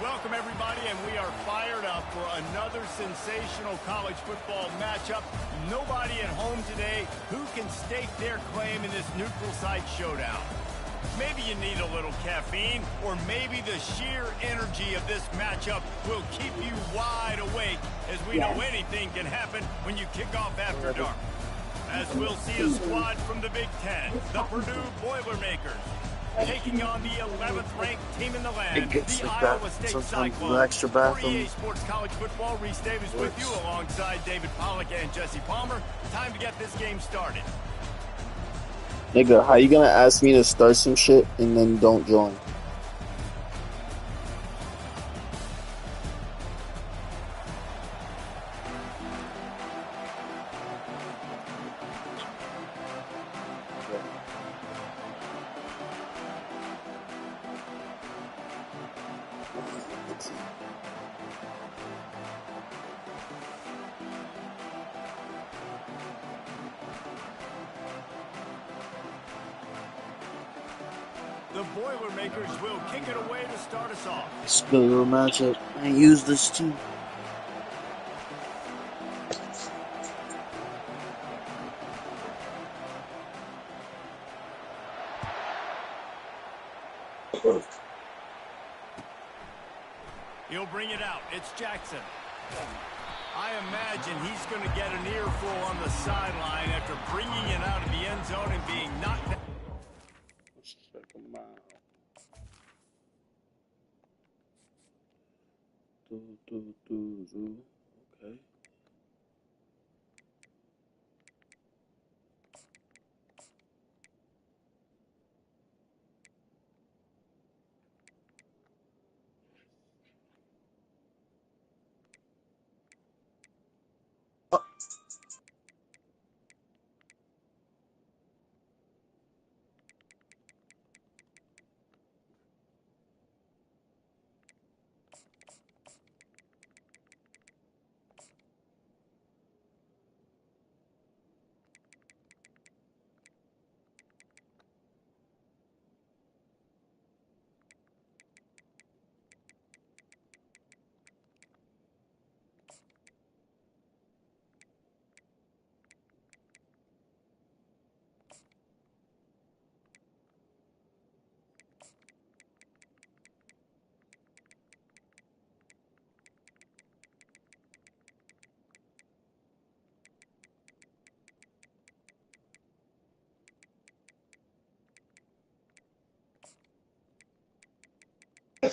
Welcome, everybody, and we are fired up for another sensational college football matchup. Nobody at home today who can stake their claim in this neutral site showdown. Maybe you need a little caffeine, or maybe the sheer energy of this matchup will keep you wide awake, as we know anything can happen when you kick off after dark. As we'll see a squad from the Big Ten, the Purdue Boilermakers, taking on the 11th ranked team in the land, the Iowa State Cyclones. 48 Sports College Football, Reese Davis with you alongside David Pollack and Jesse Palmer. Time to get this game started. Nigga, how you gonna ask me to start some shit and then don't join? The Boilermakers will kick it away to start us off. It's a good little matchup. I use this too. He'll bring it out. It's Jackson. I imagine he's going to get an earful on the sideline after bringing it out of the end zone and being knocked down. Check them out.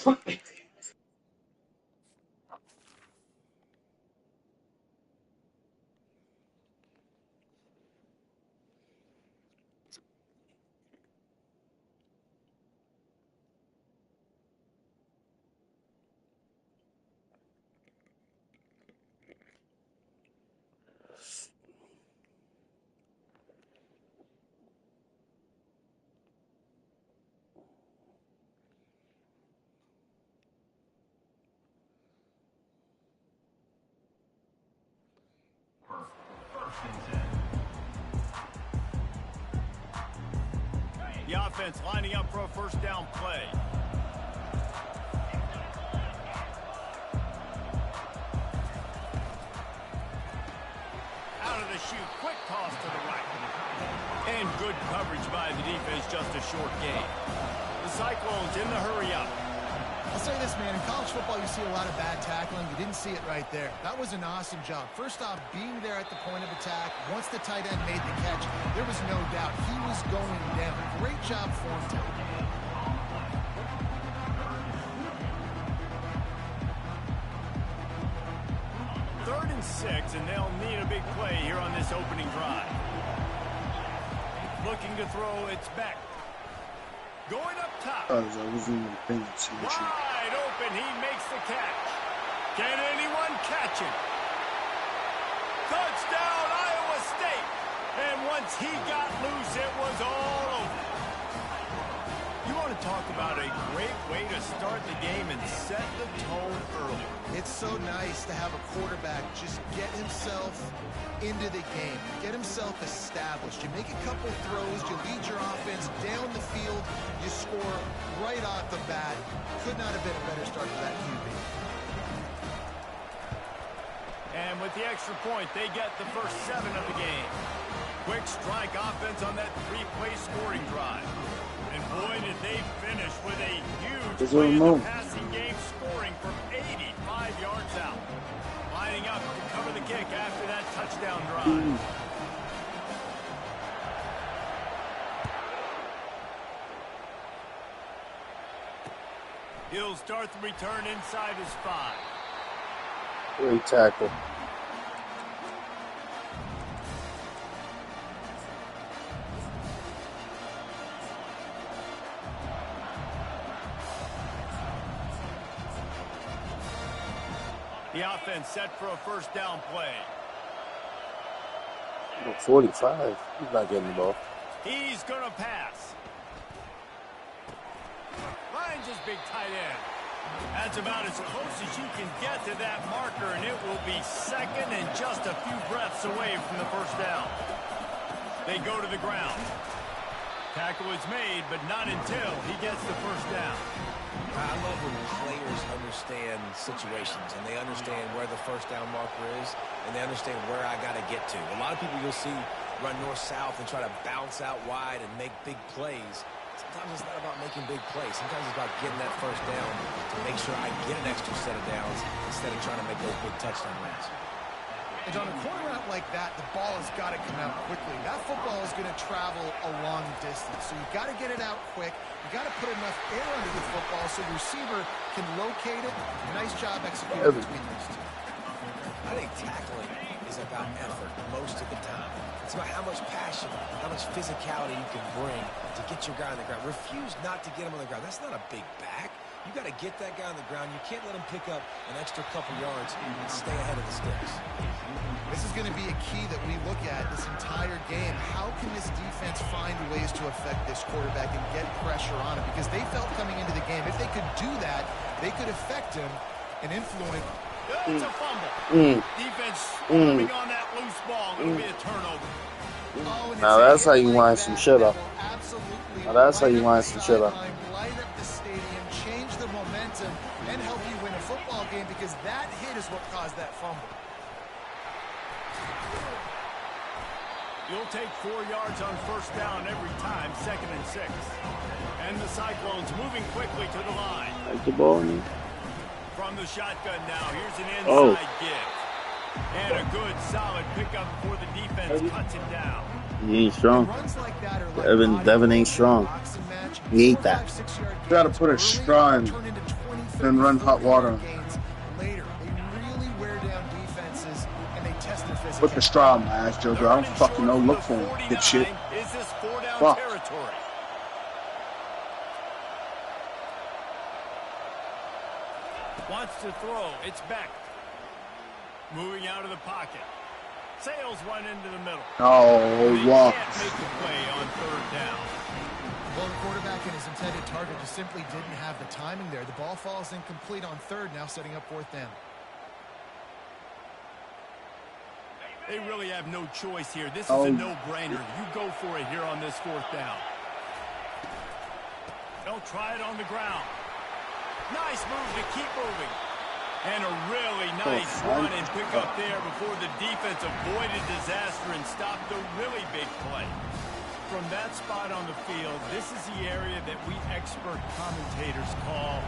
Okay. The offense lining up for a first down play. Out of the chute, quick toss to the right. And good coverage by the defense, just a short gain. The Cyclones in the hurry up. I'll say this, man, in college football you see a lot of bad tackling. You didn't see it right there. That was an awesome job. First off, being there at the point of attack. Once the tight end made the catch, there was no doubt he was going down. Great job for him today. Third and 6, and they'll need a big play here on this opening drive. Looking to throw, it's back. Going up top. I was in the bench. Wide open, he makes the catch. Can anyone catch him? Touchdown, Iowa State. And once he got loose, it was all over. You want to talk about a great way to start the game and set the tone early. It's so nice to have a quarterback just get himself into the game, get himself established. You make a couple throws, you lead your offense down the field, you score right off the bat. Could not have been a better start to that huge with the extra point, they get the first 7 of the game. Quick strike offense on that 3-play scoring drive. And boy, did they finish with a huge play in the passing game, scoring from 85 yards out. Lining up to cover the kick after that touchdown drive. He'll start the return inside his 5. Great tackle. The offense set for a first down play. 45. He's not getting the ball. He's going to pass. Finds his big tight end. That's about as close as you can get to that marker, and it will be second and just a few breaths away from the first down. They go to the ground. Tackle is made, but not until he gets the first down. I love when players understand situations, and they understand where the first down marker is, and they understand where I got to get to. A lot of people you'll see run north-south and try to bounce out wide and make big plays. Sometimes it's not about making big plays. Sometimes it's about getting that first down to make sure I get an extra set of downs instead of trying to make those big touchdown runs. And on a corner route like that, the ball has got to come out quickly. That football is going to travel a long distance, so you've got to get it out quick. You've got to put enough air under the football so the receiver can locate it. Nice job executing between those two. I think tackling is about effort most of the time. It's about how much passion, how much physicality you can bring to get your guy on the ground. Refuse not to get him on the ground. That's not a big back. You got to get that guy on the ground. You can't let him pick up an extra couple yards and stay ahead of the sticks. This is going to be a key that we look at this entire game. How can this defense find ways to affect this quarterback and get pressure on him? Because they felt coming into the game, if they could do that, they could affect him and influence. It's a fumble. Defense swarming on that loose ball. It'll be a turnover. Oh, now that's how you line some shit up. Absolutely. Now that's how you line some shit up. Light up the stadium, change the momentum, and help you win a football game, because that hit is what caused that fumble. You'll take 4 yards on first down every time, 2nd and 6. And the Cyclones moving quickly to the line. Like the ball, man. From the shotgun now, here's an inside give. And a good, solid pickup before the defense cuts him down. He ain't strong. Like like Devin ain't strong. He ain't that. You gotta put a straw in, then run hot water. Later, they really wear down defenses, and they test their physicality. Put the straw in my ass, Jojo. I don't fucking know. Look for him. Get shit. Is this 4-down Fuck. territory? Wants to throw. It's Beck. Moving out of the pocket. Sails one into the middle. Oh, wow. Can't make the play on 3rd down. Well, the quarterback and his intended target just simply didn't have the timing there. The ball falls incomplete on 3rd, now setting up 4th down. They really have no choice here. This is a no-brainer. You go for it here on this 4th down. They'll try it on the ground. Nice move to keep moving. And a really nice run and pick up there before the defense avoided disaster and stopped a really big play. From that spot on the field, this is the area that we expert commentators call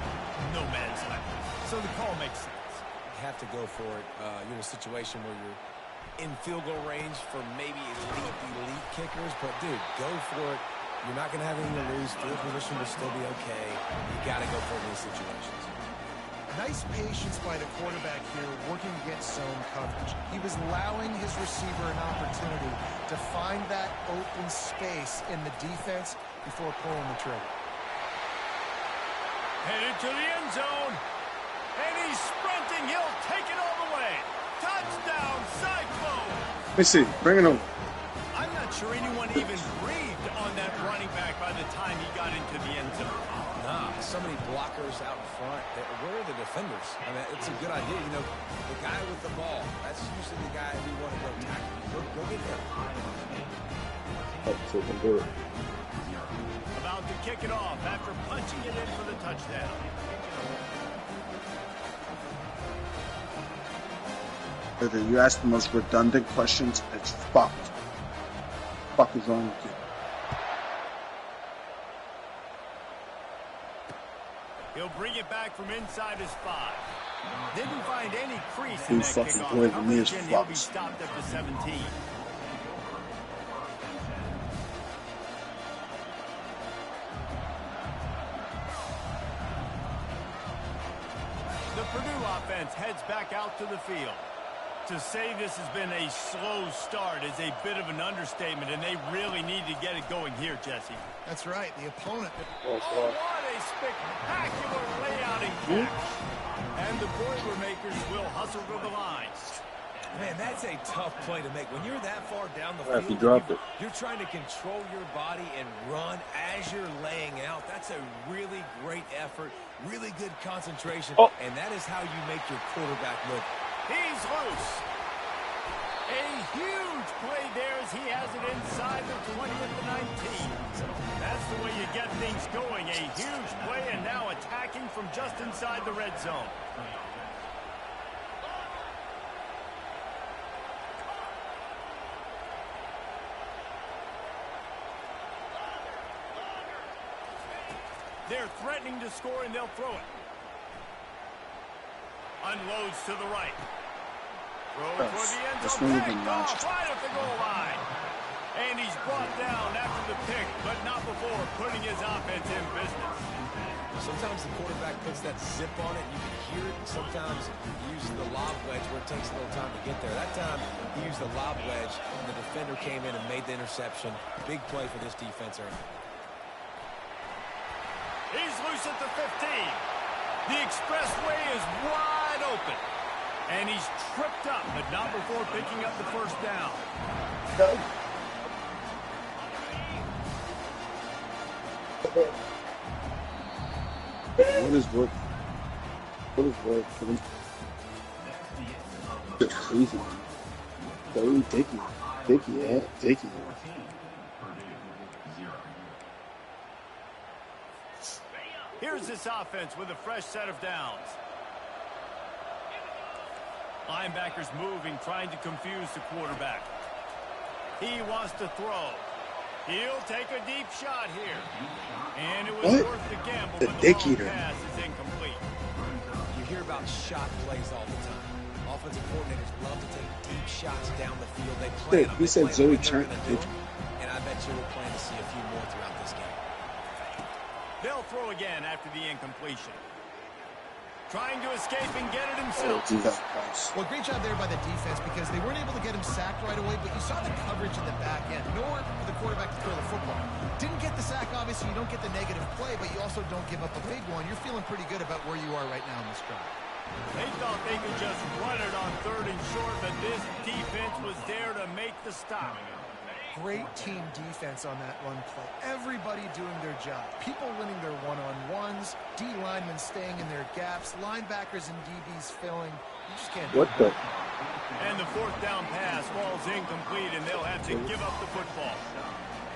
no man's land. So the call makes sense. You have to go for it. You're in a situation where you're in field goal range for maybe elite kickers, but dude, go for it. You're not going to have anything to lose. Field position will still be okay. You got to go for it in these situations. Nice patience by the quarterback here, working against zone coverage. He was allowing his receiver an opportunity to find that open space in the defense before pulling the trigger. Headed to the end zone. And he's sprinting. He'll take it all the way. Touchdown, Cyclone. Let me see. Bring it over. I'm not sure anyone even breathed on that running back by the time he got into the end zone. Nah, so many blockers out in front. Where are the defenders? I mean, it's a good idea. You know, the guy with the ball, that's usually the guy we want to go tackle. Go get him. So can do it. About to kick it off after punching it in for the touchdown. Whether you ask the most redundant questions, it's fucked. Fuck is wrong with you? He'll bring it back from inside his 5. Didn't find any crease in Dude, that fucking kickoff boy, coverage, is and he'll be fucked. stopped at the 17. The Purdue offense heads back out to the field. To say this has been a slow start is a bit of an understatement, and they really need to get it going here, Jesse. That's right. The opponent. Oh, what a spectacular layout and catch. And the Boilermakers will hustle to the line. Man, that's a tough play to make. When you're that far down the If you field, drop it. you're trying to control your body and run as you're laying out. That's a really great effort, really good concentration, and that is how you make your quarterback look. He's loose. A huge play there as he has it inside the 20 at the 19. That's the way you get things going. A huge play, and now attacking from just inside the red zone. They're threatening to score, and they'll throw it. Unloads to the right. Throw toward the end zone. Picked off right at the goal line. And he's brought down after the pick, but not before putting his offense in business. Sometimes the quarterback puts that zip on it, and you can hear it. And sometimes he uses the lob wedge where it takes a little time to get there. That time, he used the lob wedge, and the defender came in and made the interception. Big play for this defense early. He's loose at the 15. The expressway is wide open. And he's tripped up, but not before picking up the first down. What is work? What is work? It's crazy. So Dicky. Dicky, yeah. Dicky. Here's this offense with a fresh set of downs. Linebackers moving, trying to confuse the quarterback. He wants to throw. He'll take a deep shot here. And it was worth the gamble when the long pass is incomplete. You hear about shot plays all the time. Offensive coordinators love to take deep shots down the field. They plan them. He said Zoe turned. And I bet you we'll plan to see a few more throughout this game. They'll throw again after the incompletion. Trying to escape and get it himself. Well, great job there by the defense because they weren't able to get him sacked right away, but you saw the coverage in the back end. Nowhere for the quarterback to throw the football. Didn't get the sack, obviously. You don't get the negative play, but you also don't give up a big one. You're feeling pretty good about where you are right now in this drive. They thought they could just run it on 3rd and short, but this defense was there to make the stop. Great team defense on that run play. Everybody doing their job. People winning their one-on-ones, D linemen staying in their gaps, linebackers and DBs filling. You just can't. What the? And the 4th down pass falls incomplete, and they'll have to give up the football.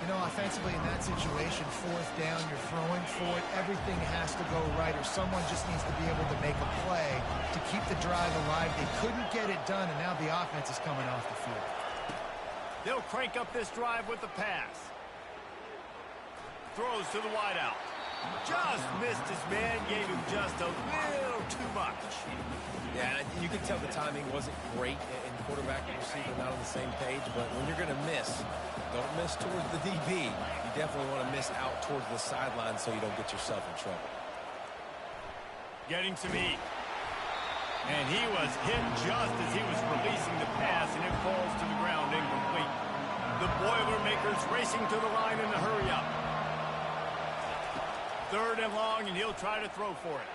You know, offensively in that situation, 4th down, you're throwing for it. Everything has to go right, or someone just needs to be able to make a play to keep the drive alive. They couldn't get it done, and now the offense is coming off the field. They'll crank up this drive with the pass. Throws to the wideout. Just missed his man, gave him just a little too much. Yeah, you can tell the timing wasn't great, and quarterback and receiver not on the same page, but when you're going to miss, don't miss towards the DB. You definitely want to miss out towards the sideline so you don't get yourself in trouble. Getting some heat. And he was hit just as he was releasing the pass, and it falls to the ground incomplete. The Boilermakers racing to the line in the hurry-up. 3rd and long, and he'll try to throw for it.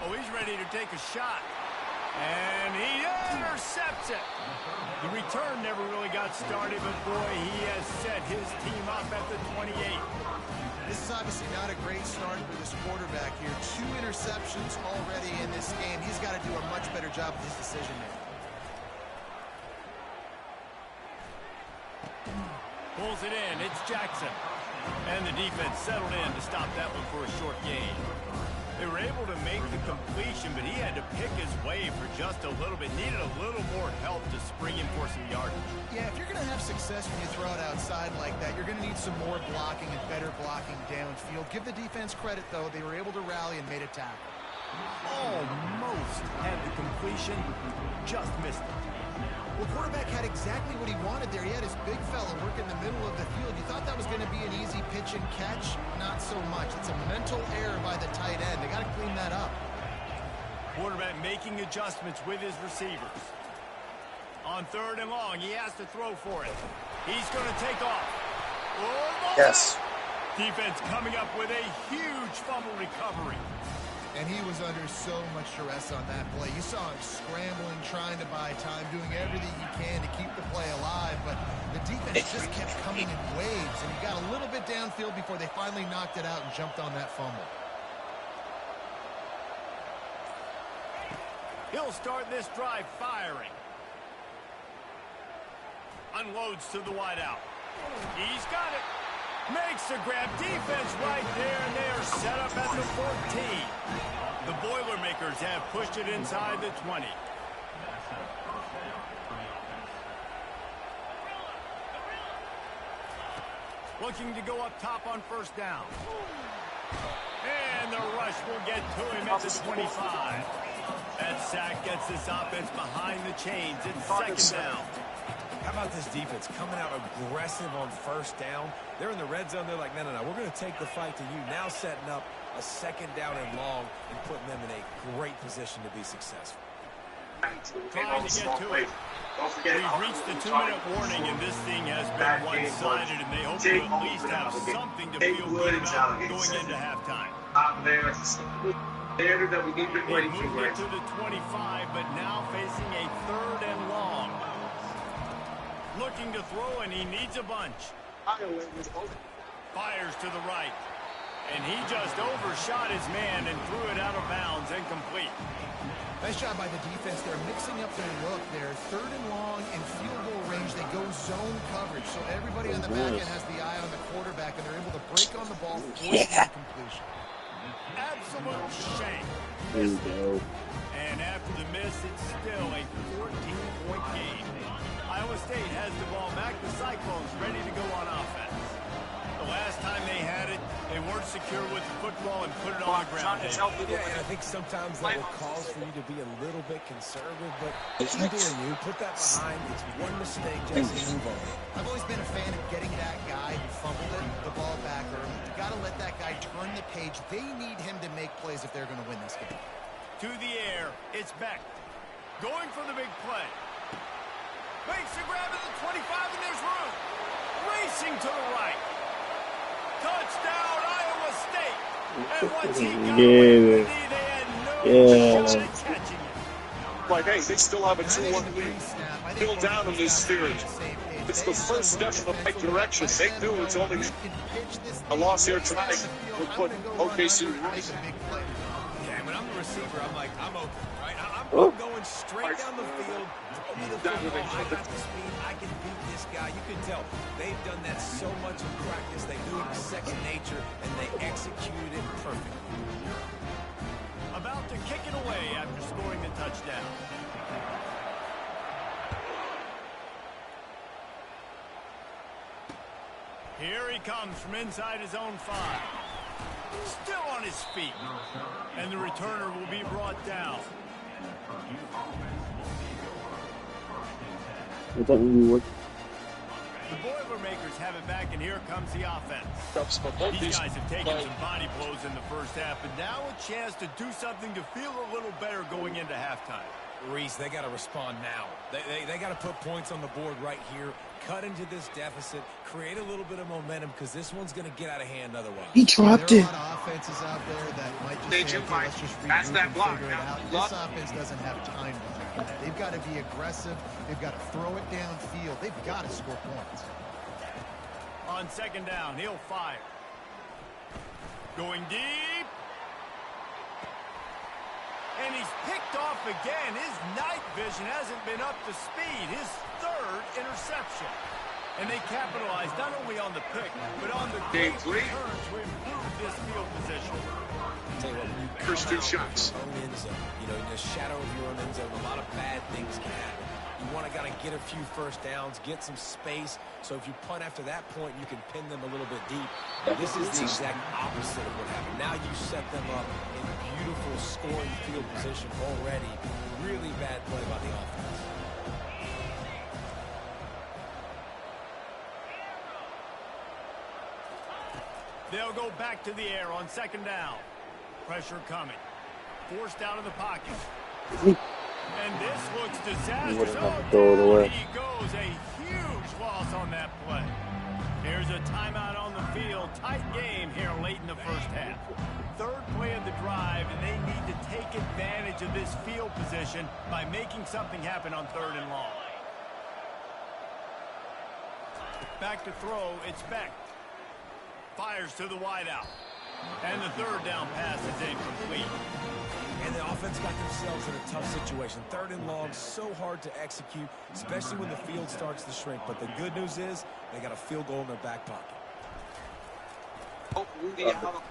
Oh, he's ready to take a shot. And he intercepts it. The return never really got started, but boy, he has set his team up at the 28. This is obviously not a great start for this quarterback here. 2 interceptions already in this game. He's got to do a much better job with his decision-making. Pulls it in. It's Jackson. And the defense settled in to stop that one for a short gain. They were able to make the completion, but he had to pick his way for just a little bit. Needed a little more help to spring him for some yardage. Yeah, if you're going to have success when you throw it outside like that, you're going to need some more blocking and better blocking downfield. Give the defense credit, though. They were able to rally and made a tackle. Almost had the completion, just missed it. Well, quarterback had exactly what he wanted there. He had his big fella work in the middle of the field. You thought that was going to be an easy pitch and catch? Not so much. It's a mental error by the tight end. They got to clean that up. Quarterback making adjustments with his receivers. On 3rd and long, he has to throw for it. He's going to take off. Oh, Yes. defense coming up with a huge fumble recovery. And he was under so much duress on that play. You saw him scrambling, trying to buy time, doing everything he can to keep the play alive. But the defense just kept coming in waves, and he got a little bit downfield before they finally knocked it out and jumped on that fumble. He'll start this drive firing. Unloads to the wideout. He's got it. Makes the grab. Defense right there, and they are set up at the 14. The Boilermakers have pushed it inside the 20. Looking to go up top on 1st down. And the rush will get to him at the 25. That sack gets this offense behind the chains. It's 2nd down. How about this defense coming out aggressive on 1st down? They're in the red zone. They're like, no, we're going to take the fight to you. Now setting up a 2nd down and long and putting them in a great position to be successful. Trying to get to it. We've reached the 2-minute warning, and this thing has been one-sided, and they hope to at least have something to feel good about going into halftime. They moved it to the 25, but now facing a 3rd and long. Looking to throw, and he needs a bunch. Fires to the right. And he just overshot his man and threw it out of bounds, incomplete. Nice job by the defense. They're mixing up their look. They're 3rd and long in field goal range. They go zone coverage. So everybody on the back end has the eye on the quarterback, and they're able to break on the ball, forcing the completion. Absolute shame. There you go. And after the miss, it's still a 14-point game. Iowa State has the ball back. The Cyclones ready to go on offense. The last time they had it, they weren't secure with the football and put it on the ground. Yeah, and I think sometimes that will cause for you to be a little bit conservative, but you doing you. Put that behind. It's one mistake, just move on. I've always been a fan of getting that guy who fumbled it, the ball back early. You got to let that guy turn the page. They need him to make plays if they're going to win this game. To the air, it's Beck. Going for the big play. Makes the grab at the 25, and there's room. Racing to the right. Touchdown, Iowa State. And once he got away from the knee, they had no shot at catching it. Like, hey, they still have a 2-1 lead. Still down in this series. It's the first step in the right direction. They knew it's only a loss here tonight would put OKC right. Yeah, when I'm the receiver, I'm like, I'm open, right? I'm going straight down the field. Throw me the football. I got the speed. I can beat this guy. You can tell they've done that so much in practice. They do it in second nature, and they executed it perfectly. About to kick it away after scoring the touchdown. Here he comes from inside his own 5. Still on his feet. And the returner will be brought down. I thought we were. The Boilermakers have it back, and here comes the offense. These guys have taken some body blows in the first half, but now a chance to do something to feel a little better going into halftime. Reese, they got to respond now. They got to put points on the board right here, cut into this deficit, create a little bit of momentum, because this one's going to get out of hand otherwise. He dropped There are it. a lot of offenses out there that might just say, okay, let's just regroup and figure it out. This offense doesn't have time to do that. They've got to be aggressive. They've got to throw it downfield. They've got to score points. On 2nd down, he'll fire. Going deep. And he's picked off again. His night vision hasn't been up to speed. His 3rd interception. And they capitalized not only on the pick, but on the great return to improve this field position. Tell you what, when you First two shots. Own end zone, you know, in the shadow of your own end zone, a lot of bad things can happen. You want to get a few first downs, get some space, so if you punt after that point, you can pin them a little bit deep. This is the exact opposite of what happened. Now you set them up in beautiful scoring field position already. Really bad play by the offense. They'll go back to the air on second down. Pressure coming. Forced out of the pocket. And this looks disastrous. Oh, down he goes. A huge loss on that play. Here's a timeout on the field. Tight game here late in the first half. Third play of the drive, and they need to take advantage of this field position by making something happen on 3rd and long. Back to throw. It's Beck. Fires to the wideout. And the 3rd down pass is incomplete. And the offense got themselves in a tough situation. 3rd and long, so hard to execute, especially when the field starts to shrink. But the good news is they got a field goal in their back pocket. Oh, Rudy out.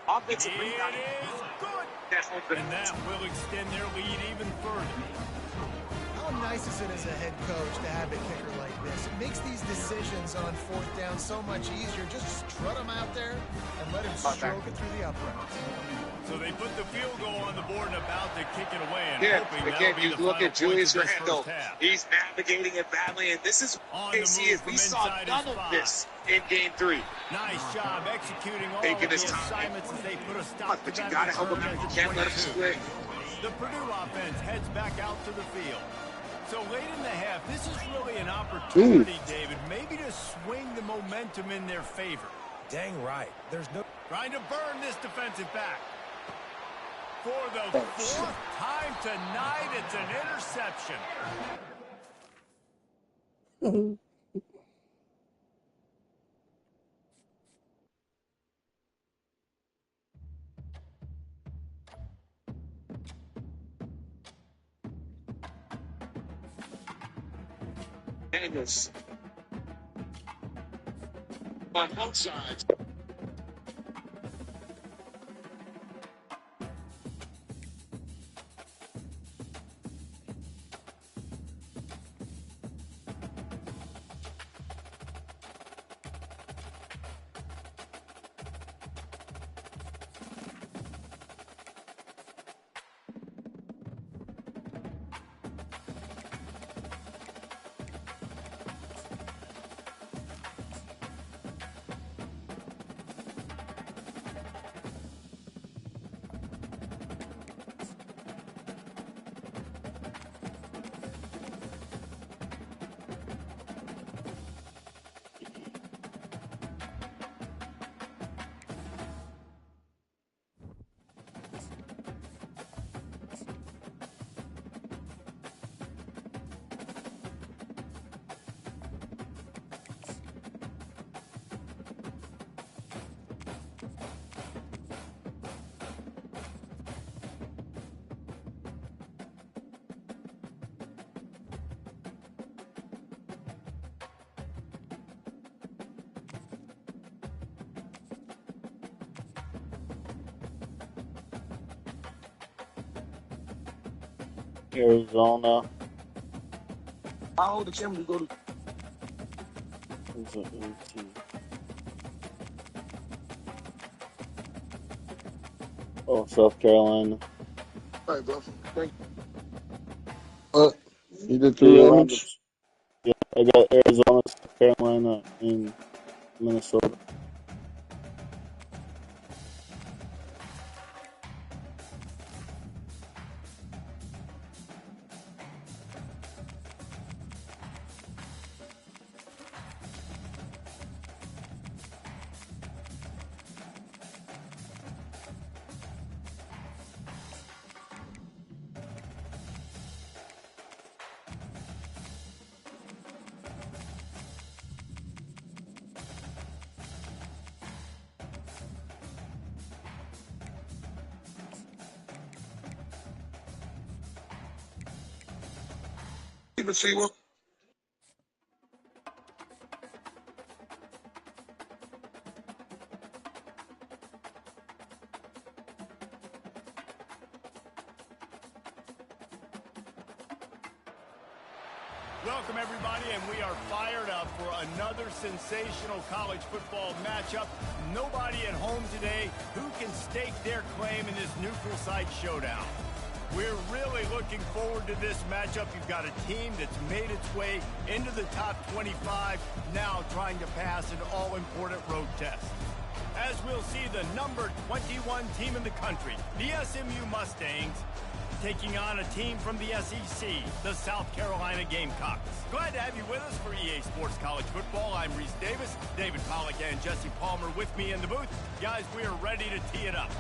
Offensive rebound. It is good. And that will extend their lead even further. How nice is it as a head coach to have a kicker like this? It makes these decisions on 4th down so much easier. Just strut him out there and let him stroke it through the uprights. So they put the field goal on the board and about to kick it away. And Yeah, hoping again, be you the look at Julius Randle. Half. He's navigating it badly, and this is what we see. We saw none of this in Game 3. Nice job executing all Taking of the his time. assignments as they put a stop to But you that got to help return him. at You the can't let him 22. split. The Purdue offense heads back out to the field. So late in the half, this is really an opportunity, David, maybe to swing the momentum in their favor. Dang right. There's no... Trying to burn this defensive back. For the 4th time tonight, it's an interception. Daniels. On both sides. Arizona. How old the camera go to? It's an 18. Oh, South Carolina. All right, bro. Thank you. You did Yeah, 3 rounds? yeah, I got Arizona, South Carolina, and Minnesota. Receiver. Welcome, everybody, and we are fired up for another sensational college football matchup. Nobody at home today who can stake their claim in this neutral site showdown. We're really looking forward to this matchup. You've got a team that's made its way into the top 25, now trying to pass an all-important road test. As we'll see the number 21 team in the country, the SMU Mustangs, taking on a team from the SEC, the South Carolina Gamecocks. Glad to have you with us for EA Sports College Football. I'm Reese Davis, David Pollack and Jesse Palmer with me in the booth. Guys, we are ready to tee it up.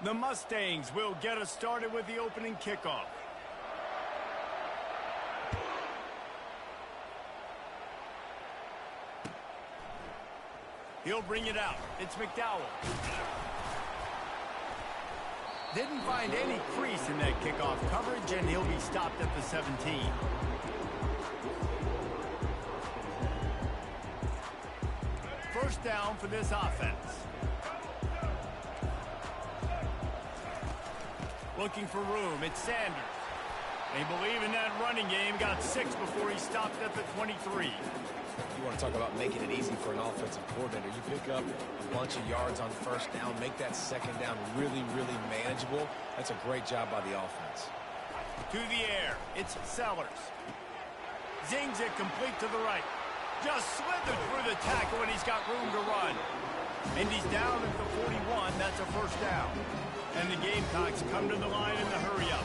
The Mustangs will get us started with the opening kickoff. He'll bring it out. It's McDowell. Didn't find any crease in that kickoff coverage, and he'll be stopped at the 17. First down for this offense. Looking for room, it's Sanders. They believe in that running game, got 6 before he stopped at the 23. You want to talk about making it easy for an offensive coordinator. You pick up a bunch of yards on first down, make that second down really, really manageable. That's a great job by the offense. To the air, it's Sellers. Zings it complete to the right. Just slithered through the tackle, and he's got room to run. And he's down at the 41, that's a first down. And the Gamecocks come to the line in the hurry-up.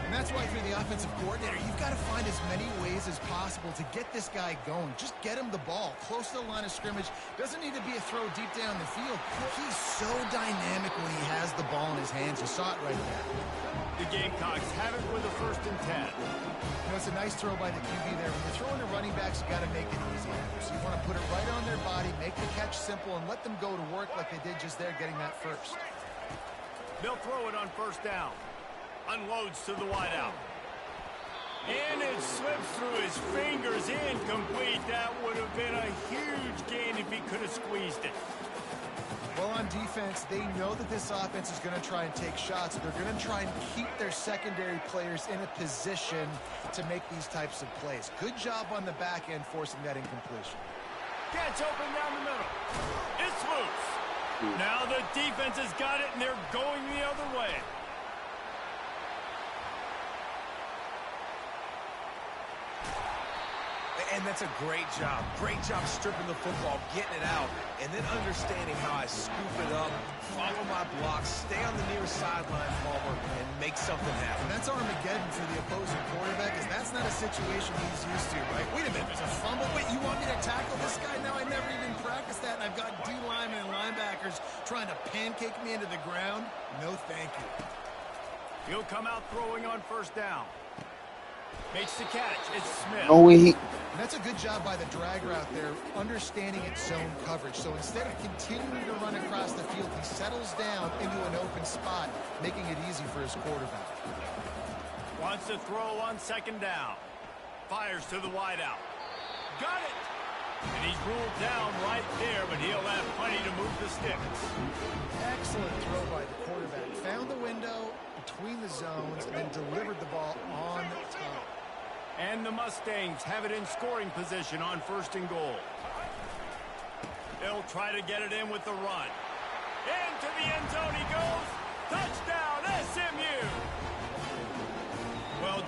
And that's why, for the offensive coordinator, you've got to find as many ways as possible to get this guy going. Just get him the ball close to the line of scrimmage. Doesn't need to be a throw deep down the field. He's so dynamic when he has the ball in his hands. You saw it right there. The Gamecocks have it with a 1st and 10. You know, it's a nice throw by the QB there. When you're throwing to running backs, you got to make it easy. So you want to put it right on their body, make the catch simple, and let them go to work like they did just there, getting that first. They'll throw it on first down. Unloads to the wideout. And it slips through his fingers, incomplete. That would have been a huge gain if he could have squeezed it. Well, on defense, they know that this offense is going to try and take shots. They're going to try and keep their secondary players in a position to make these types of plays. Good job on the back end forcing that incompletion. Catch open down the middle. It's loose. Now the defense has got it, and they're going the other way. And that's a great job. Great job stripping the football, getting it out, and then understanding how I scoop it up, follow my blocks, stay on the near sideline, Palmer, and make something happen. And that's Armageddon for the opposing quarterback, because that's not a situation he's used to, right? Wait a minute, there's a fumble. Wait, you want me to tackle this guy? Now, I never even practiced that, and I've got D linemen and linebackers trying to pancake me into the ground. No, thank you. He'll come out throwing on first down. Makes the catch. It's Smith. And that's a good job by the drag route there, understanding its zone coverage. So instead of continuing to run across the field, he settles down into an open spot, making it easy for his quarterback. Wants to throw on second down. Fires to the wideout. Got it! And he's ruled down right there, but he'll have plenty to move the sticks. Excellent throw by the quarterback. Found the window between the zones and then delivered the ball on top. And the Mustangs have it in scoring position on 1st and goal. They'll try to get it in with the run. Into the end zone he goes. Touchdown, SMU! Well,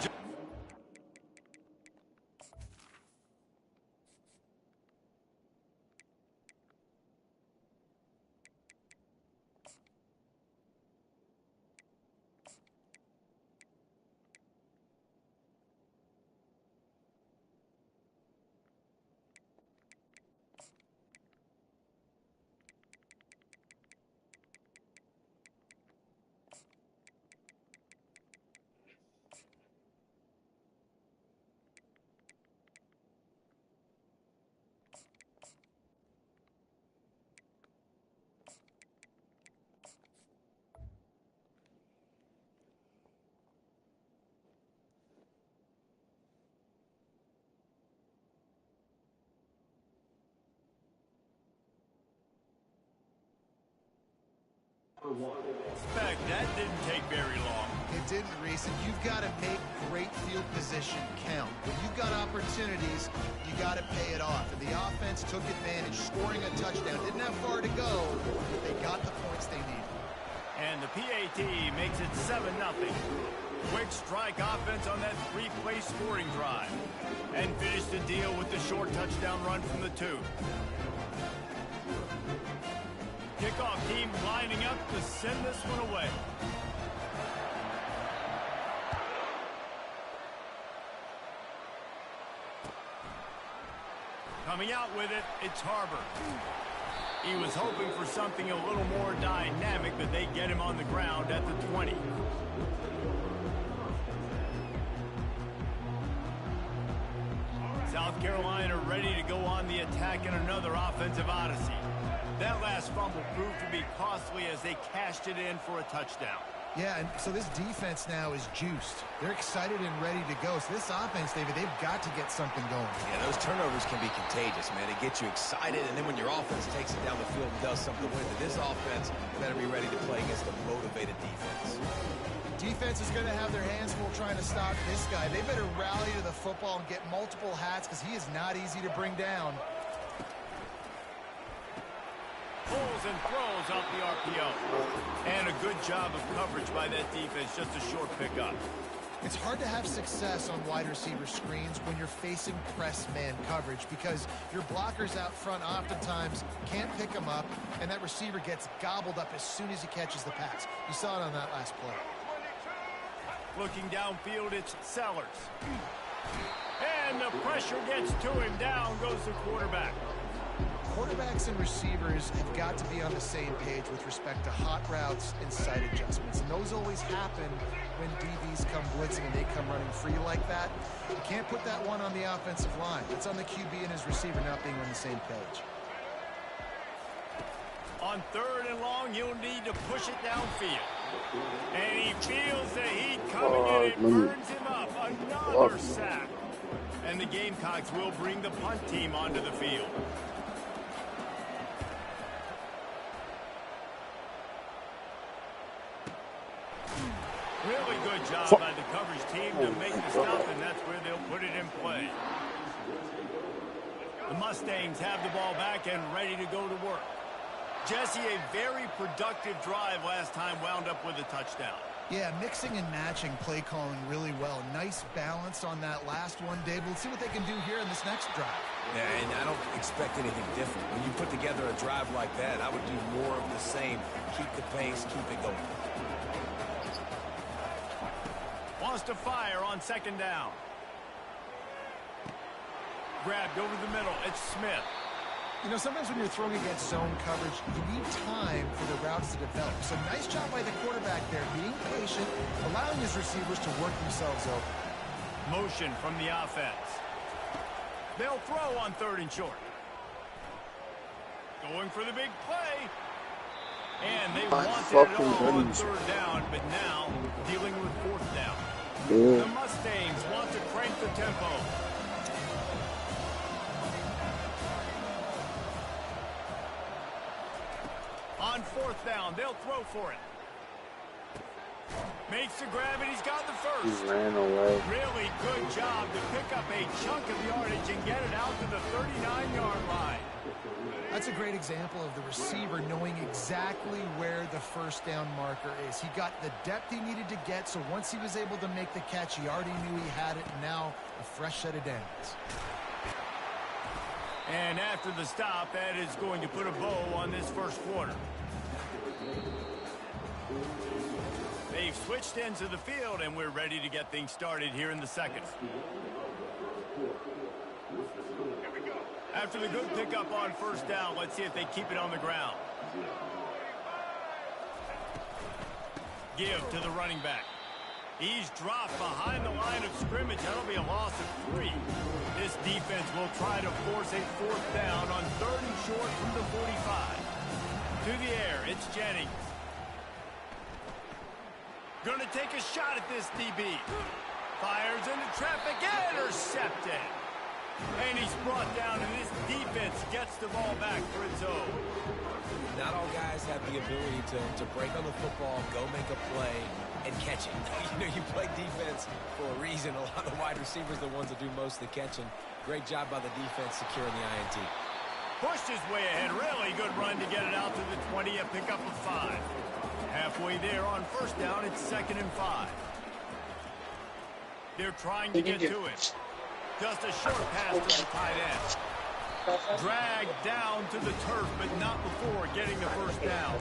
That didn't take very long. It didn't, Reese, and you've got to make great field position count. When you've got opportunities, you got to pay it off. And the offense took advantage, scoring a touchdown. Didn't have far to go, but they got the points they needed. And the PAT makes it 7-0. Quick strike offense on that 3-play scoring drive. And finished the deal with the short touchdown run from the 2. Kickoff team lining up to send this one away. Coming out with it, it's Harbor. He was hoping for something a little more dynamic, but they get him on the ground at the 20. South Carolina ready to go on the attack in another offensive odyssey. That last fumble proved to be costly as they cashed it in for a touchdown. Yeah, and so this defense now is juiced. They're excited and ready to go. So this offense, David, they've got to get something going. Yeah, those turnovers can be contagious, man. It gets you excited, and then when your offense takes it down the field and does something with it, this offense better be ready to play against a motivated defense. Defense is going to have their hands full trying to stop this guy. They better rally to the football and get multiple hats because he is not easy to bring down. Pulls and throws off the RPO. And a good job of coverage by that defense, just a short pickup. It's hard to have success on wide receiver screens when you're facing press man coverage because your blockers out front oftentimes can't pick them up, and that receiver gets gobbled up as soon as he catches the pass. You saw it on that last play. Looking downfield, it's Sellers. And the pressure gets to him. Down goes the quarterback. Quarterbacks and receivers have got to be on the same page with respect to hot routes and sight adjustments. And those always happen when DBs come blitzing and they come running free like that. You can't put that one on the offensive line. It's on the QB and his receiver not being on the same page. On 3rd and long, you'll need to push it downfield. And he feels the heat coming and it burns him up. Another sack. And the Gamecocks will bring the punt team onto the field. Really good job by the coverage team to make the stop, and that's where they'll put it in play. The Mustangs have the ball back and ready to go to work. Jesse, a very productive drive last time, wound up with a touchdown. Yeah, mixing and matching play calling really well. Nice balance on that last one, Dave. We'll see what they can do here in this next drive. Yeah, and I don't expect anything different. When you put together a drive like that, I would do more of the same. Keep the pace, keep it going. Wants to fire on 2nd down. Grabbed over the middle. It's Smith. You know, sometimes when you're throwing against zone coverage, you need time for the routes to develop. So nice job by the quarterback there, being patient, allowing his receivers to work themselves open. Motion from the offense. They'll throw on 3rd and short. Going for the big play. And they wanted it all on 3rd down, but now dealing with 4th down. The Mustangs want to crank the tempo. On 4th down, they'll throw for it. Makes the grab, and he's got the first. He ran away. Really good job to pick up a chunk of yardage and get it out to the 39-yard line. That's a great example of the receiver knowing exactly where the 1st down marker is. He got the depth he needed to get, so once he was able to make the catch, he already knew he had it, and now a fresh set of downs. And after the stop, that is going to put a bow on this 1st quarter. They've switched ends of the field, and we're ready to get things started here in the 2nd. After the good pickup on 1st down, let's see if they keep it on the ground. Give to the running back. He's dropped behind the line of scrimmage. That'll be a loss of 3. This defense will try to force a 4th down on 3rd and short from the 45. To the air, it's Jennings. Going to take a shot at this DB. Fires into traffic, intercepted. And he's brought down, and this defense gets the ball back for its own. Not all guys have the ability to break on the football, go make a play, and catch it. You play defense for a reason. A lot of the wide receivers are the ones that do most of the catching. Great job by the defense securing the INT. Pushed his way ahead. Really good run to get it out to the 20, a pickup of 5. Halfway there on first down, it's 2nd and 5. They're trying to get to it. Just a short pass to the tight end. Dragged down to the turf, but not before getting the first down.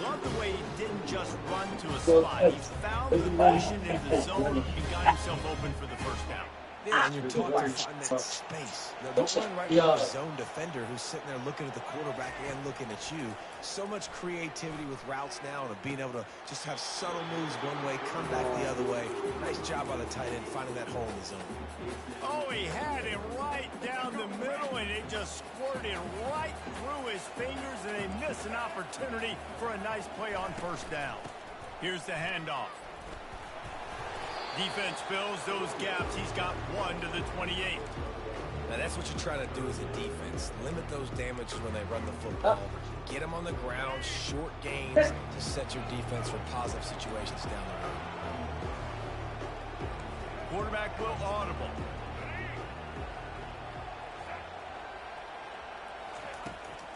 Love the way he didn't just run to a spot. He found the position in the zone and got himself open for the first down. Yeah, and you're taught to find that space. Now, don't run right into the zone defender who's sitting there looking at the quarterback and looking at you. So much creativity with routes now and of being able to just have subtle moves one way, come back the other way. Nice job by the tight end finding that hole in the zone. Oh, he had it right down the middle, and it just squirted right through his fingers, and they missed an opportunity for a nice play on first down. Here's the handoff. Defense fills those gaps. He's got 1 to the 28. Now, that's what you're trying to do as a defense. Limit those damages when they run the football. Get them on the ground, short gains to set your defense for positive situations down the road. Quarterback will audible.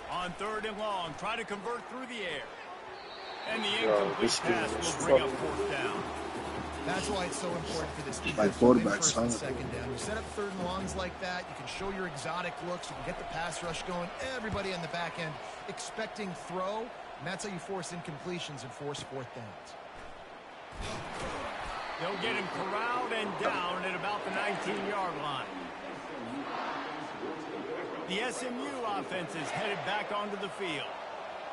On 3rd and long, try to convert through the air. And the incomplete pass will bring up 4th down. That's why it's so important for this defense My to win quarterback's first and solid. 2nd down. You set up 3rd and longs like that, you can show your exotic looks, you can get the pass rush going, everybody on the back end expecting throw, and that's how you force incompletions and force 4th downs. They'll get him corralled and down at about the 19-yard line. The SMU offense is headed back onto the field.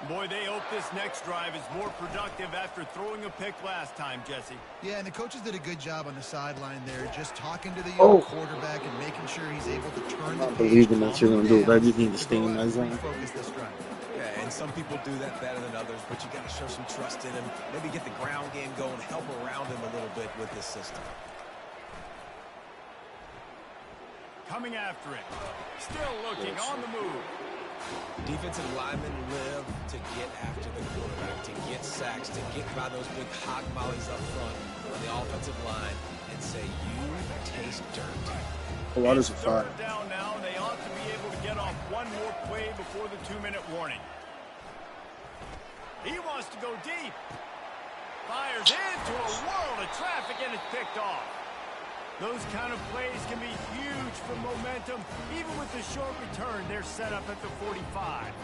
Boy, they hope this next drive is more productive after throwing a pick last time, Jesse. Yeah, and the coaches did a good job on the sideline there, just talking to the young quarterback and making sure he's able to turn the page. Believing that you're going to do it. I just need to stay in my zone. Focus this drive. Yeah, and some people do that better than others, but you got to show some trust in him. Maybe get the ground game going, help around him a little bit with this system. Coming after it. Still looking on the move. Defensive linemen live to get after the quarterback, to get sacks, to get by those big hog mollies up front on the offensive line and say, you taste dirt. A lot is a 5. 3rd down now, and they ought to be able to get off one more play before the 2-minute warning. He wants to go deep. Fires into a world of traffic, and it's picked off. Those kind of plays can be huge for momentum. Even with the short return, they're set up at the 45.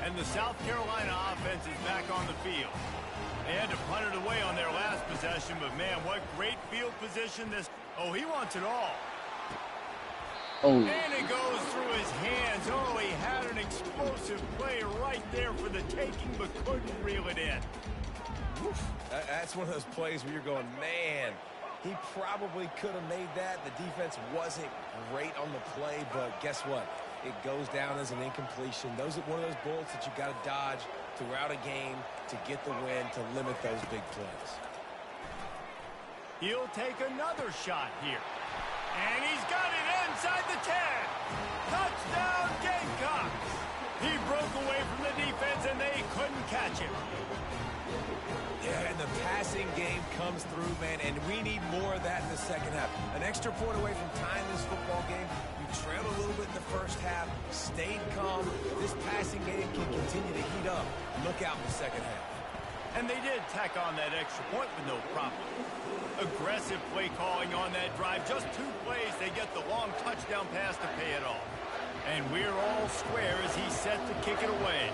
And the South Carolina offense is back on the field. They had to punt it away on their last possession, but man, what great field position this. Oh, he wants it all. Oh. And it goes through his hands. Oh, he had an explosive play right there for the taking, but couldn't reel it in. Oof. That's one of those plays where you're going, man, he probably could have made that. The defense wasn't great on the play, but guess what? It goes down as an incompletion. Those are one of those bullets that you got to dodge throughout a game to get the win, to limit those big plays. He'll take another shot here. And he's got it inside the 10. Touchdown, Gamecocks. He broke away from the defense, and they couldn't catch him. Yeah, and the passing game comes through, man, and we need more of that in the second half. An extra point away from tying this football game. You trailed a little bit in the first half, stayed calm. This passing game can continue to heat up. Look out in the second half. And they did tack on that extra point with no problem. Aggressive play calling on that drive. Just 2 plays, they get the long touchdown pass to pay it off. And we're all square as he's set to kick it away.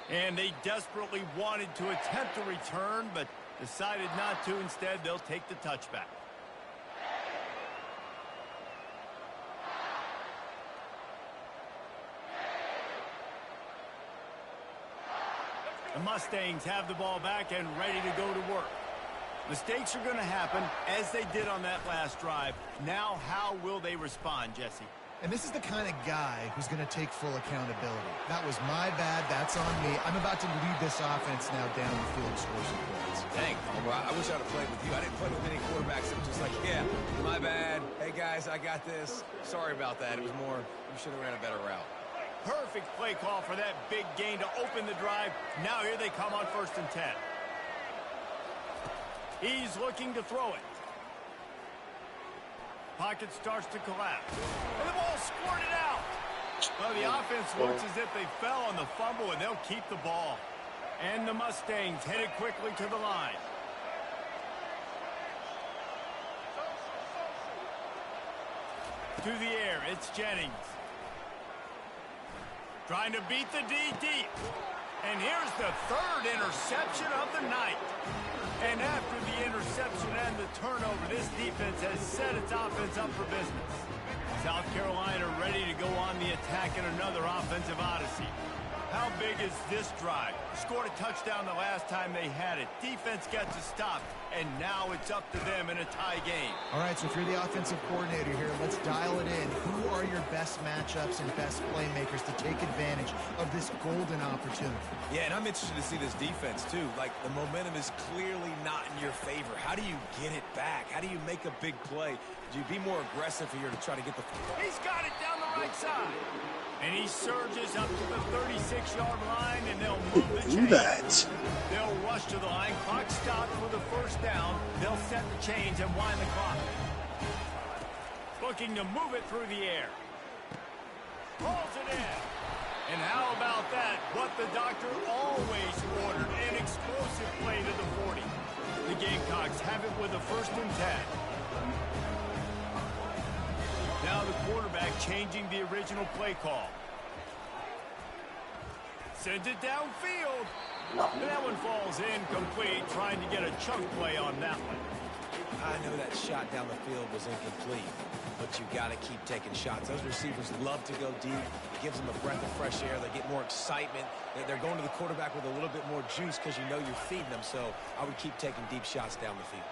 And they desperately wanted to attempt a return, but decided not to. Instead, they'll take the touchback. The Mustangs have the ball back and ready to go to work. Mistakes are going to happen, as they did on that last drive. Now, how will they respond, Jesse? And this is the kind of guy who's going to take full accountability. That was my bad. That's on me. I'm about to lead this offense now down the field and score some points. Dang, Palmer, I wish I'd have played with you. I didn't play with any quarterbacks that were just like, yeah, my bad. Hey, guys, I got this. Sorry about that. It was more, you should have ran a better route. Perfect play call for that big gain to open the drive. Now here they come on 1st and 10. He's looking to throw it. Pocket starts to collapse. And the ball squirted out. Well, the offense looks as if they fell on the fumble, and they'll keep the ball. And the Mustangs headed quickly to the line. To the air, it's Jennings. Trying to beat the D deep. And here's the 3rd interception of the night. And after the interception and the turnover, this defense has set its offense up for business. South Carolina ready to go on the attack in another offensive odyssey. How big is this drive? Scored a touchdown the last time they had it. Defense gets a stop, and now it's up to them in a tie game. All right, so if you're the offensive coordinator here, let's dial it in. Who are your best matchups and best playmakers to take advantage of this golden opportunity? Yeah, and I'm interested to see this defense, too. Like, the momentum is clearly not in your favor. How do you get it back? How do you make a big play? Do you be more aggressive here to try to get the... He's got it down the right side. And he surges up to the 36-yard line, and they'll move the chains. They'll rush to the line. Clock stopped for the 1st down. They'll set the chains and wind the clock. Looking to move it through the air. Pulls it in. And how about that? What the doctor always ordered, an explosive play to the 40. The Gamecocks have it with a 1st and 10. Now the quarterback changing the original play call. Sends it downfield. And that one falls incomplete, trying to get a chunk play on that one. I know that shot down the field was incomplete, but you got to keep taking shots. Those receivers love to go deep. It gives them a breath of fresh air. They get more excitement. They're going to the quarterback with a little bit more juice because you know you're feeding them. So I would keep taking deep shots down the field.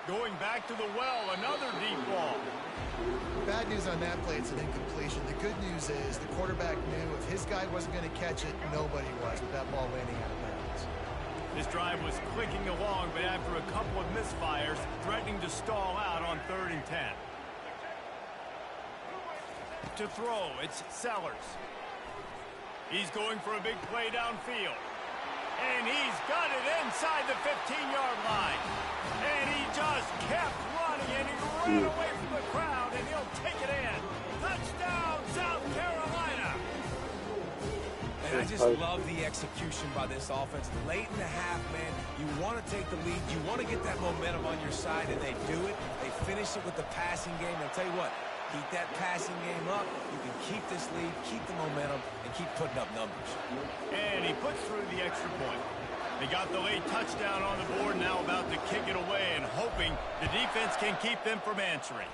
Going back to the well, another deep ball. Bad news on that play, it's an incompletion. The good news is the quarterback knew if his guy wasn't going to catch it, nobody was with that ball landing out of bounds. This drive was clicking along, but after a couple of misfires, threatening to stall out on 3rd and 10. To throw, it's Sellers. He's going for a big play downfield. And he's got it inside the 15-yard line. And he just kept running, and he ran away from the crowd, and he'll take it in. Touchdown, South Carolina. And I just love the execution by this offense. Late in the half, man, you want to take the lead. You want to get that momentum on your side, and they do it. They finish it with the passing game. I'll tell you what, keep that passing game up. You can keep this lead, keep the momentum, and keep putting up numbers. And he puts through the extra point. They got the late touchdown on the board, now about to kick it away and hoping the defense can keep them from answering.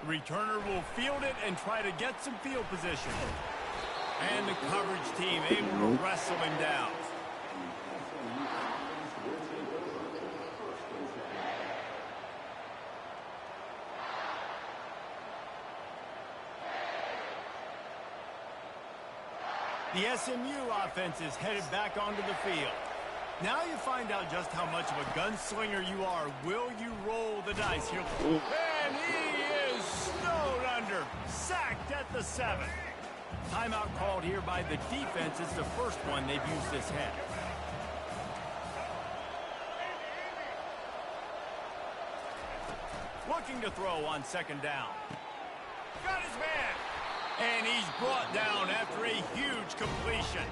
The returner will field it and try to get some field position. And the coverage team able to wrestle him down. The SMU offense is headed back onto the field. Now you find out just how much of a gunslinger you are. Will you roll the dice here? And he is snowed under. Sacked at the 7. Timeout called here by the defense. It's the first one they've used this half. Looking to throw on 2nd down. Got his man. And he's brought down after a huge completion.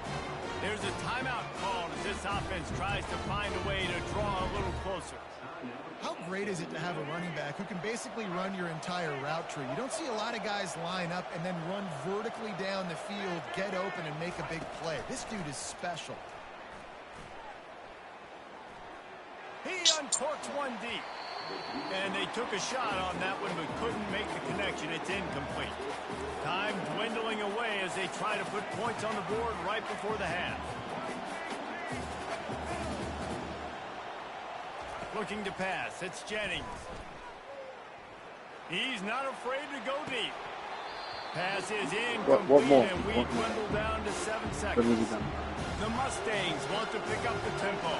There's a timeout called as this offense tries to find a way to draw a little closer. How great is it to have a running back who can basically run your entire route tree? You don't see a lot of guys line up and then run vertically down the field, get open, and make a big play. This dude is special. He uncorks one deep. And they took a shot on that one but couldn't make the connection. It's incomplete. Time dwindling away as they They try to put points on the board right before the half. Looking to pass. It's Jennings. He's not afraid to go deep. Pass is incomplete, what more? and we dwindle down to 7 seconds. The Mustangs want to pick up the tempo.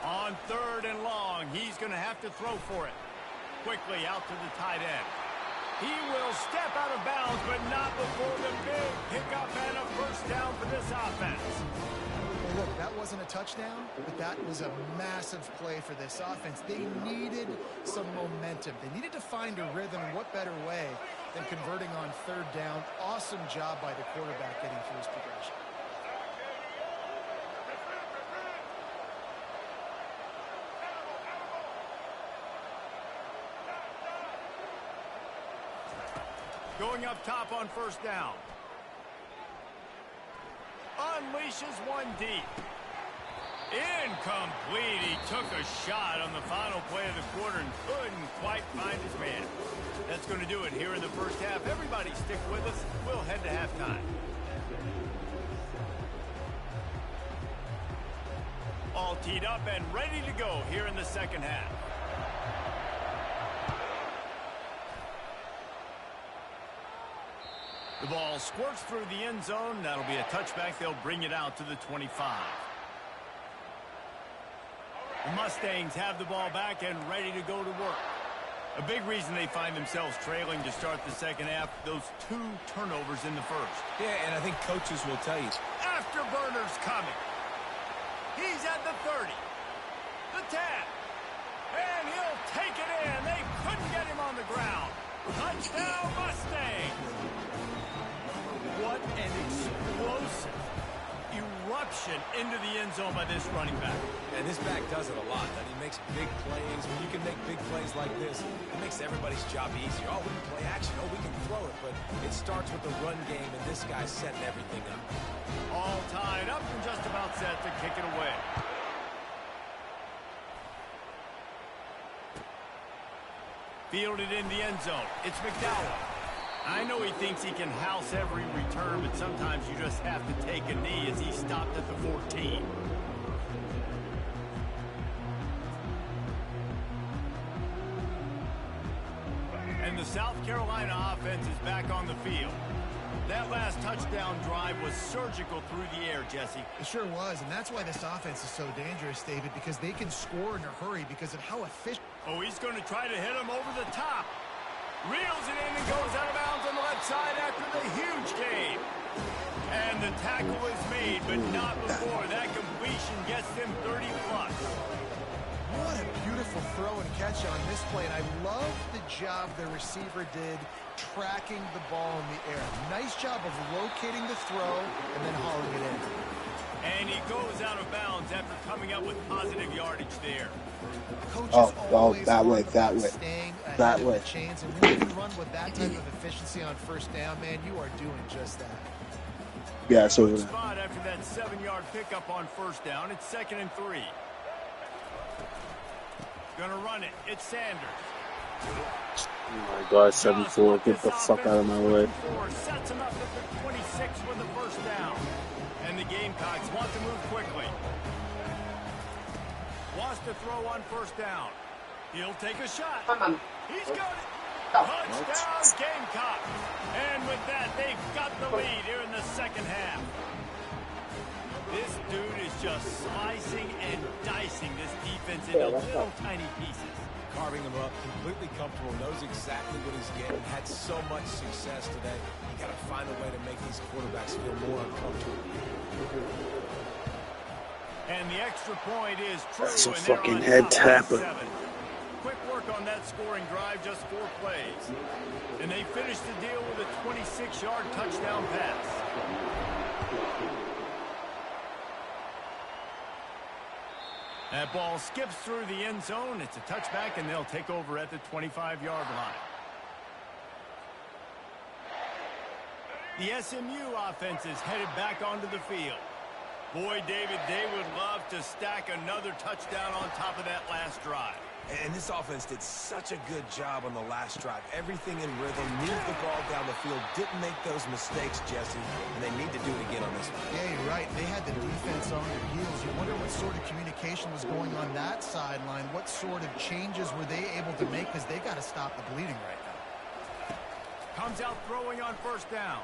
On 3rd and long, he's going to have to throw for it. Quickly out to the tight end. He will step out of bounds, but not before the big pickup and a first down for this offense. Hey, look, that wasn't a touchdown, but that was a massive play for this offense. They needed some momentum. They needed to find a rhythm, and what better way than converting on 3rd down. Awesome job by the quarterback getting through his progression. Going up top on 1st down. Unleashes one deep. Incomplete. He took a shot on the final play of the quarter and couldn't quite find his man. That's going to do it here in the first half. Everybody stick with us. We'll head to halftime. All teed up and ready to go here in the second half. The ball squirts through the end zone. That'll be a touchback. They'll bring it out to the 25. The Mustangs have the ball back and ready to go to work. A big reason they find themselves trailing to start the second half, those 2 turnovers in the first. Yeah, and I think coaches will tell you. Afterburner's coming. He's at the 30. The 10. And he'll take it in. They couldn't get him on the ground. Touchdown, Mustangs. What an explosive eruption into the end zone by this running back. And this back does it a lot. I mean, he makes big plays. When you can make big plays like this, it makes everybody's job easier. Oh, we can play action. Oh, we can throw it. But it starts with the run game, and this guy's setting everything up. All tied up and just about set to kick it away. Fielded in the end zone. It's McDowell. I know he thinks he can house every return, but sometimes you just have to take a knee as he stopped at the 14. And the South Carolina offense is back on the field. That last touchdown drive was surgical through the air, Jesse. It sure was, and that's why this offense is so dangerous, David, because they can score in a hurry because of how efficient. Oh, he's going to try to hit him over the top. Reels it in and goes out of bounds on the left side after the huge gain. And the tackle is made, but not before. That completion gets them 30-plus. What a beautiful throw and catch on this play, and I love the job the receiver did tracking the ball in the air. Nice job of locating the throw and then hauling it in. And he goes out of bounds after coming up with positive yardage there. That way. Chains, and when you can run with that type of efficiency on 1st down, man, you are doing just that. Yeah, so good spot after that 7-yard pickup on 1st down. It's 2nd and 3. Gonna run it. It's Sanders. Oh my God, 7-4. Get the fuck out of my way. Sets him up at the 26 with the 1st down. And the Gamecocks want to move quickly. Wants to throw on 1st down. He'll take a shot. He's got it. Touchdown, Gamecock. And with that, they've got the lead here in the second half. This dude is just slicing and dicing this defense into little tiny pieces. Carving them up, completely comfortable, knows exactly what he's getting, had so much success today. You got to find a way to make these quarterbacks feel more uncomfortable. And the extra point is true. That's a fucking head tapper. Quick work on that scoring drive, just 4 plays. And they finish the deal with a 26-yard touchdown pass. That ball skips through the end zone. It's a touchback, and they'll take over at the 25-yard line. The SMU offense is headed back onto the field. Boy, David, they would love to stack another touchdown on top of that last drive. And this offense did such a good job on the last drive. Everything in rhythm, moved the ball down the field, didn't make those mistakes, Jesse, and they need to do it again on this one. Yeah, you're right. They had the defense on their heels. You wonder what sort of communication was going on that sideline. What sort of changes were they able to make, because they got to stop the bleeding right now. Comes out throwing on first down.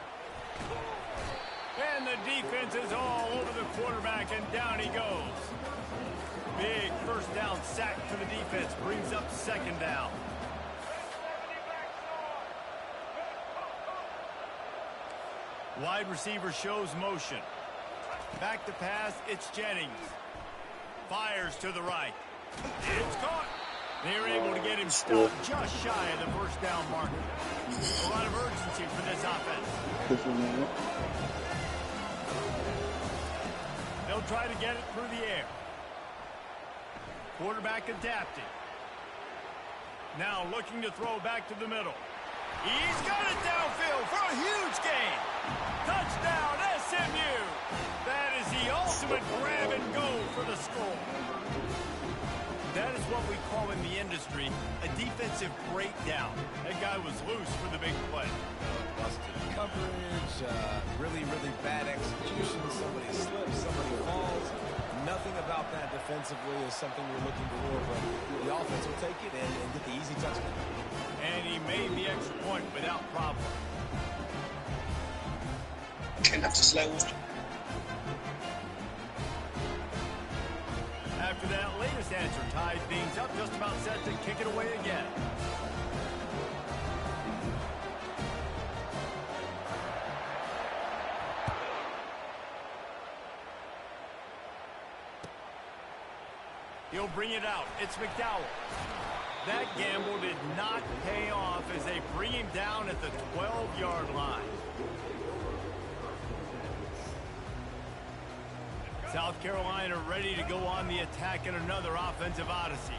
And the defense is all over the quarterback, and down he goes. Big first down sack for the defense. Brings up second down. Wide receiver shows motion. Back to pass, it's Jennings. Fires to the right. It's caught. They're able to get him stopped just shy of the first down marker. A lot of urgency for this offense. They'll try to get it through the air. Quarterback adapting. Now looking to throw back to the middle. He's got it downfield for a huge gain. Touchdown, SMU. That is the ultimate grab and go for the score. That is what we call in the industry a defensive breakdown. That guy was loose for the big play. Busted coverage, really bad execution. Somebody slips, somebody falls. Nothing about that defensively is something you're looking for, but the offense will take it and get the easy touchdown. And he made the extra point without problem. Can have to slow. After that latest answer tied things up, just about set to kick it away again. He'll bring it out. It's McDowell. That gamble did not pay off as they bring him down at the 12-yard line. South Carolina ready to go on the attack in another offensive odyssey.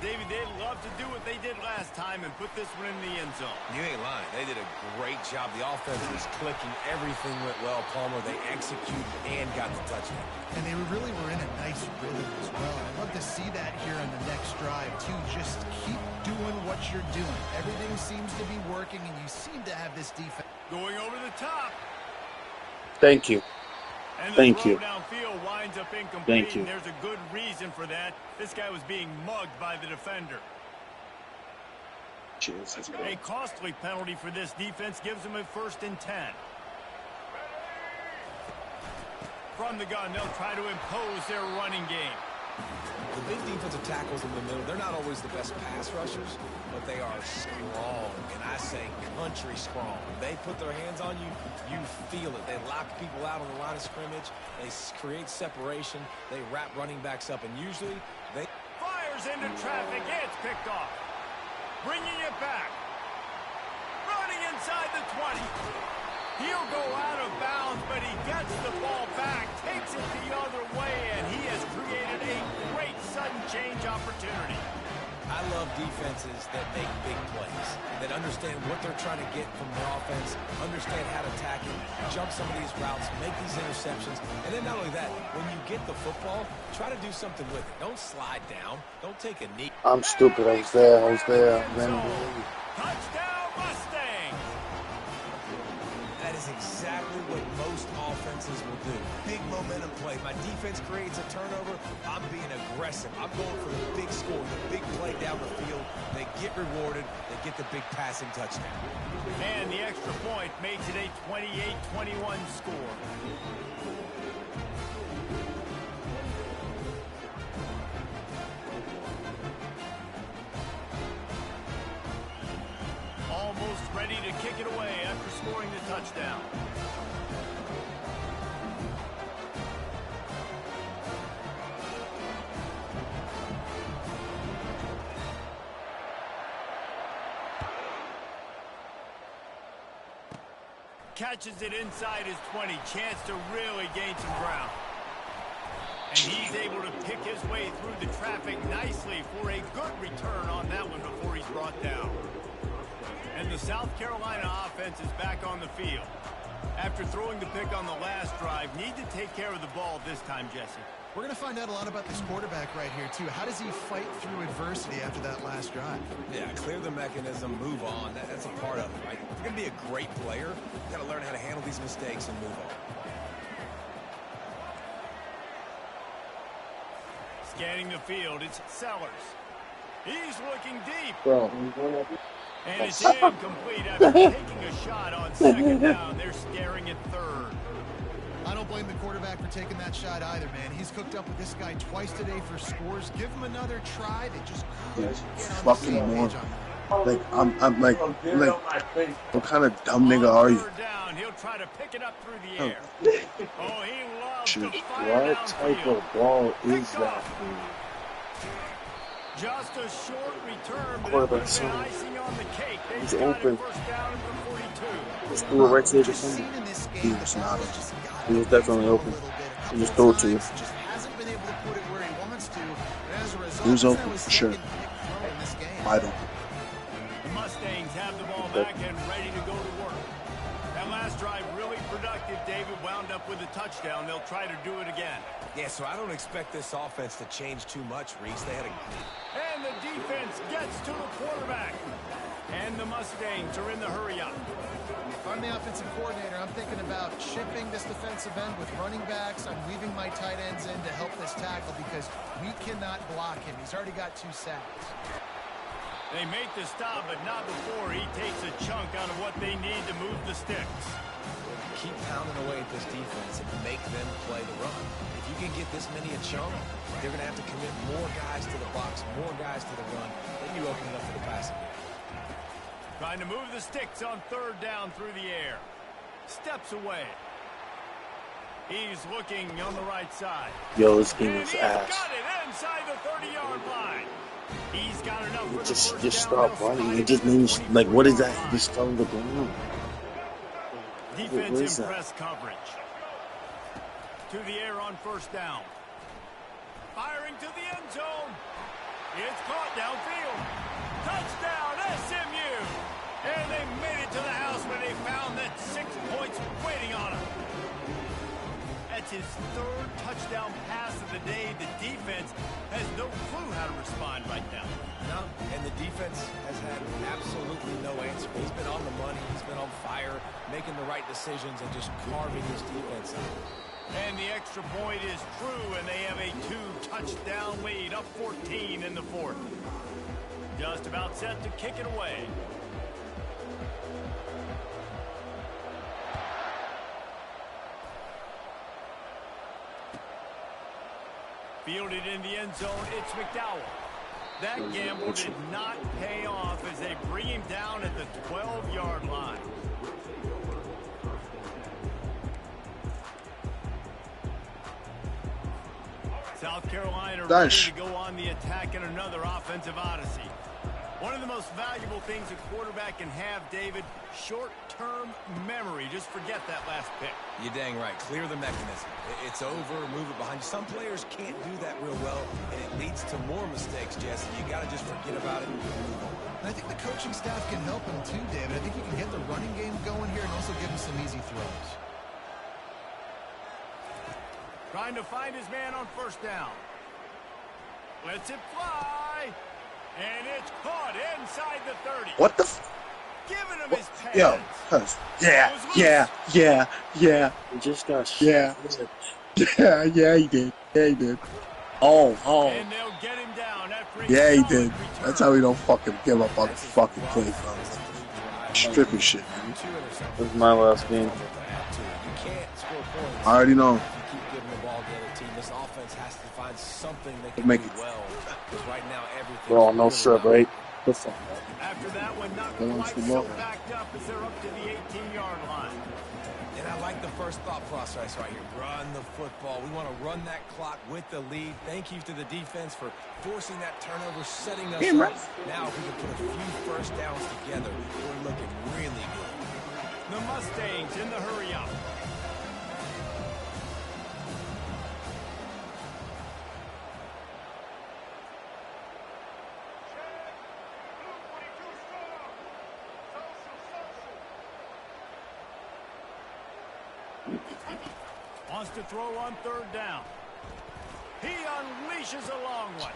David, they'd love to do what they did last time and put this one in the end zone. You ain't lying. They did a great job. The offense was clicking. Everything went well, Palmer. They executed and got the touchdown. And they really were in a nice rhythm as well. I'd love to see that here on the next drive, too. Just keep doing what you're doing. Everything seems to be working, and you seem to have this defense. Going over the top. Thank you. And the Thank throw you. downfield winds up incomplete. Thank you. And there's a good reason for that. This guy was being mugged by the defender. Cheers. A costly penalty for this defense gives them a 1st and 10. From the gun, they'll try to impose their running game. The big defensive tackles in the middle, they're not always the best pass rushers, but they are strong, and I say country strong. They put their hands on you, you feel it. They lock people out on the line of scrimmage. They create separation. They wrap running backs up, and usually they... Fires into traffic. It's picked off. Bringing it back. Running inside the 20. He'll go out of bounds, but he gets the ball back, takes it the other way, and he has created a great sudden change opportunity. I love defenses that make big plays, that understand what they're trying to get from their offense, understand how to attack it, jump some of these routes, make these interceptions, and then not only that, when you get the football, try to do something with it. Don't slide down. Don't take a knee. I'm stupid. I was there. Touchdown, Mustang! That is exactly what most offenses will do. Big momentum play. My defense creates a turnover. I'm being aggressive. I'm going for the big score, the big play down the field. They get rewarded. They get the big passing touchdown. And the extra point makes it a 28-21 score. Almost ready to kick it away after scoring the touchdown. Catches it inside his 20. Chance to really gain some ground. And he's able to pick his way through the traffic nicely for a good return on that one before he's brought down. And the South Carolina offense is back on the field. After throwing the pick on the last drive, need to take care of the ball this time, Jesse. We're going to find out a lot about this quarterback right here, too. How does he fight through adversity after that last drive? Yeah, clear the mechanism, move on. That's a part of it, right? If you're going to be a great player, you've got to learn how to handle these mistakes and move on. Scanning the field, it's Sellers. He's looking deep. Bro. And it's incomplete after taking a shot on second down. They're staring at third. I don't blame the quarterback for taking that shot either, man. He's cooked up with this guy twice today for scores. Give him another try. They just couldn't get on the same page on that. Like, I'm like, what kind of dumb nigga are you? Down. He'll try to pick it up through the air. Oh, he loves to fire What type of ball is that? Just a short return, but Quarterback's icing on the cake. He's open. First down at the 42. Just threw it right to the defender. He was not. He was definitely open. He just threw it to you. He was open for sure. Wide open. The Mustangs have the ball back and ready to go to work. That last drive really productive. David wound up with a touchdown. They'll try to do it again. Yeah, so I don't expect this offense to change too much, Reese. They had a... And the defense gets to the quarterback. And the Mustangs are in the hurry-up. If I'm the offensive coordinator, I'm thinking about chipping this defensive end with running backs. I'm weaving my tight ends in to help this tackle because we cannot block him. He's already got 2 sacks. They make the stop, but not before he takes a chunk out of what they need to move the sticks. Keep pounding away at this defense and make them play the run. If you can get this many a chunk, they're going to have to commit more guys to the box, more guys to the run. Then you open it up for the passing game. Trying to move the sticks on third down through the air. Steps away. He's looking on the right side. Yo, this game is He's ass. got it inside the 30-yard line. He's got enough for Just stop running. It just means, like, what is that? He just fell on the ground. Defense in press coverage. To the air on first down. Firing to the end zone. It's caught downfield. Touchdown, SMU. And they made it to the house where they found that 6 points waiting on them. That's his 3rd touchdown pass of the day. The defense has no clue how to respond right now. No, and the defense has had absolutely no answer. He's been on the money. He's been on fire, making the right decisions and just carving his defense out. And the extra point is true, and they have a 2-touchdown lead, up 14 in the 4th. Just about set to kick it away. Fielded in the end zone, it's McDowell. That gamble did not pay off as they bring him down at the 12-yard line. South Carolina ready to go on the attack in another offensive odyssey. One of the most valuable things a quarterback can have, David, short-term memory. Just forget that last pick. You're dang right. Clear the mechanism. It's over, move it behind you. Some players can't do that real well, and it leads to more mistakes, Jesse. You got to just forget about it and move on. And I think the coaching staff can help him too, David. I think you can get the running game going here and also give him some easy throws. Trying to find his man on first down. Lets it fly. And it's caught inside the 30. What the Giving him his pads. Yo, cuz. Yeah. He just got Yeah, he did. Yeah, he did. Oh. And they'll get him down after a Yeah, he solid did. return. That's how we don't fucking give up on the fucking play, bro. Stripping shit, man. This is my last game. You can't score points. I already know. You keep giving the ball to the other team. This offense has to find something they can Make do it. well. Because right now, everything. We're all no strip, right? The fuck. After that one, not Balance quite the so ball. backed up as they're up to the 18-yard line. And I like the first thought process right here. Run the football. We want to run that clock with the lead. Thank you to the defense for forcing that turnover, setting us Damn up. right. Now, if we can put a few first downs together, we're looking really good. The Mustangs in the hurry-up. Wants to throw on third down. He unleashes a long one.